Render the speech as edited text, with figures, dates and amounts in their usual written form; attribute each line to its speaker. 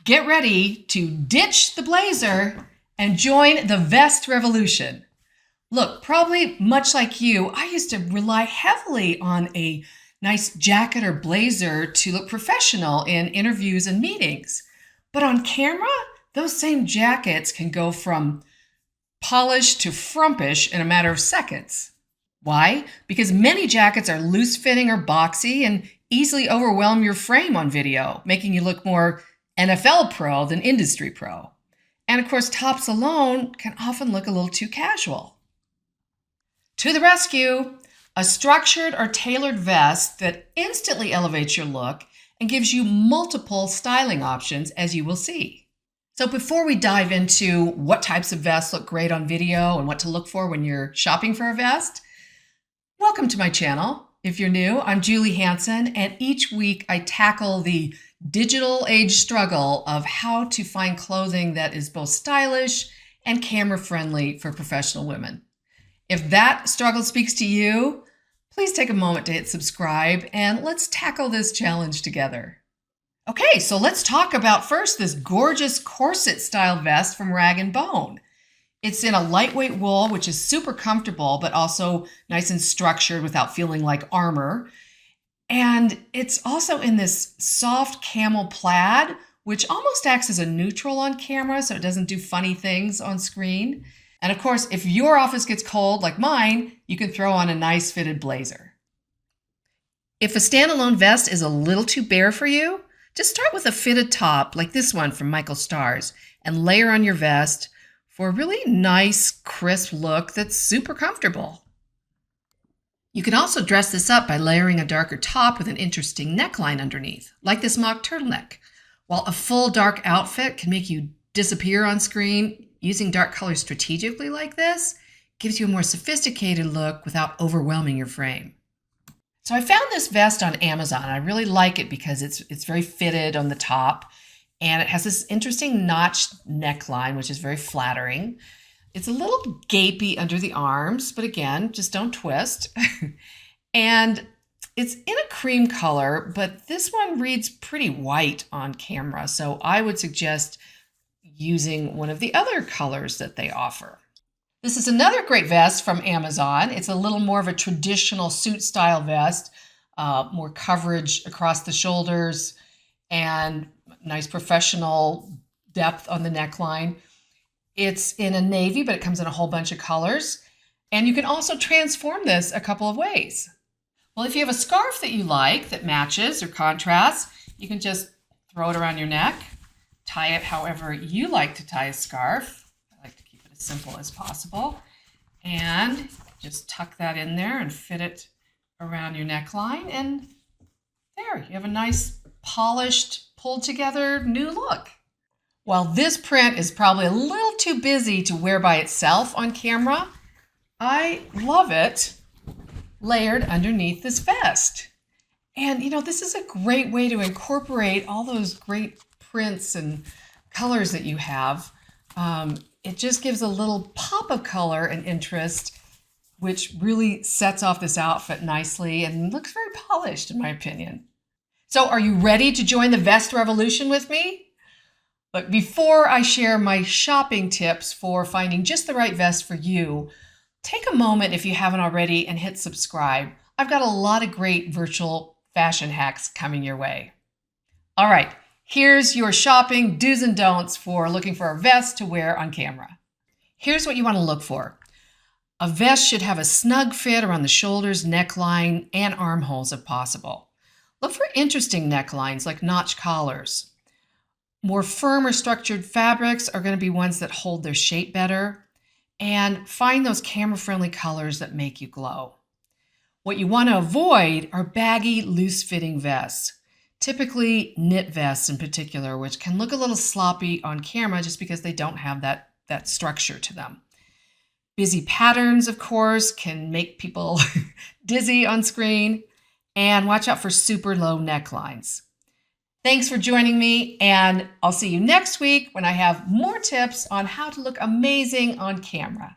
Speaker 1: Get ready to ditch the blazer and join the vest revolution. Look, probably much like you, I used to rely heavily on a nice jacket or blazer to look professional in interviews and meetings. But on camera, those same jackets can go from polished to frumpish in a matter of seconds. Why? Because many jackets are loose-fitting or boxy and easily overwhelm your frame on video, making you look more NFL pro than industry pro. And of course, tops alone can often look a little too casual. To the rescue, a structured or tailored vest that instantly elevates your look and gives you multiple styling options, as you will see. So before we dive into what types of vests look great on video and what to look for when you're shopping for a vest, welcome to my channel. If you're new, I'm Julie Hansen, and each week I tackle the digital age struggle of how to find clothing that is both stylish and camera-friendly for professional women. If that struggle speaks to you, please take a moment to hit subscribe and let's tackle this challenge together. Okay, so let's talk about first this gorgeous corset style vest from Rag & Bone. It's in a lightweight wool, which is super comfortable, but also nice and structured without feeling like armor. And it's also in this soft camel plaid, which almost acts as a neutral on camera, so it doesn't do funny things on screen. And of course, if your office gets cold like mine, you can throw on a nice fitted blazer. If a standalone vest is a little too bare for you, just start with a fitted top like this one from Michael Stars and layer on your vest for a really nice, crisp look that's super comfortable. You can also dress this up by layering a darker top with an interesting neckline underneath, like this mock turtleneck. While a full dark outfit can make you disappear on screen, using dark colors strategically like this gives you a more sophisticated look without overwhelming your frame. So I found this vest on Amazon. I really like it because it's very fitted on the top, and it has this interesting notched neckline, which is very flattering. It's a little gapey under the arms, but again, just don't twist. And it's in a cream color, but this one reads pretty white on camera, so I would suggest using one of the other colors that they offer. This is another great vest from Amazon. It's a little more of a traditional suit style vest, more coverage across the shoulders and nice professional depth on the neckline. It's in a navy, but it comes in a whole bunch of colors. And you can also transform this a couple of ways. Well, if you have a scarf that you like that matches or contrasts, you can just throw it around your neck. Tie it however you like to tie a scarf. I like to keep it as simple as possible. And just tuck that in there and fit it around your neckline. And there, you have a nice, polished, pulled together new look. While this print is probably a little too busy to wear by itself on camera, I love it layered underneath this vest. And you know, this is a great way to incorporate all those great prints and colors that you have. It just gives a little pop of color and interest, which really sets off this outfit nicely and looks very polished in my opinion. So are you ready to join the vest revolution with me? But before I share my shopping tips for finding just the right vest for you, take a moment if you haven't already and hit subscribe. I've got a lot of great virtual fashion hacks coming your way. All right. Here's your shopping do's and don'ts for looking for a vest to wear on camera. Here's what you want to look for. A vest should have a snug fit around the shoulders, neckline, and armholes if possible. Look for interesting necklines like notch collars. More firm or structured fabrics are going to be ones that hold their shape better. And find those camera-friendly colors that make you glow. What you want to avoid are baggy, loose-fitting vests. Typically knit vests in particular, which can look a little sloppy on camera just because they don't have that structure to them. Busy patterns, of course, can make people dizzy on screen. And watch out for super low necklines. Thanks for joining me, and I'll see you next week when I have more tips on how to look amazing on camera.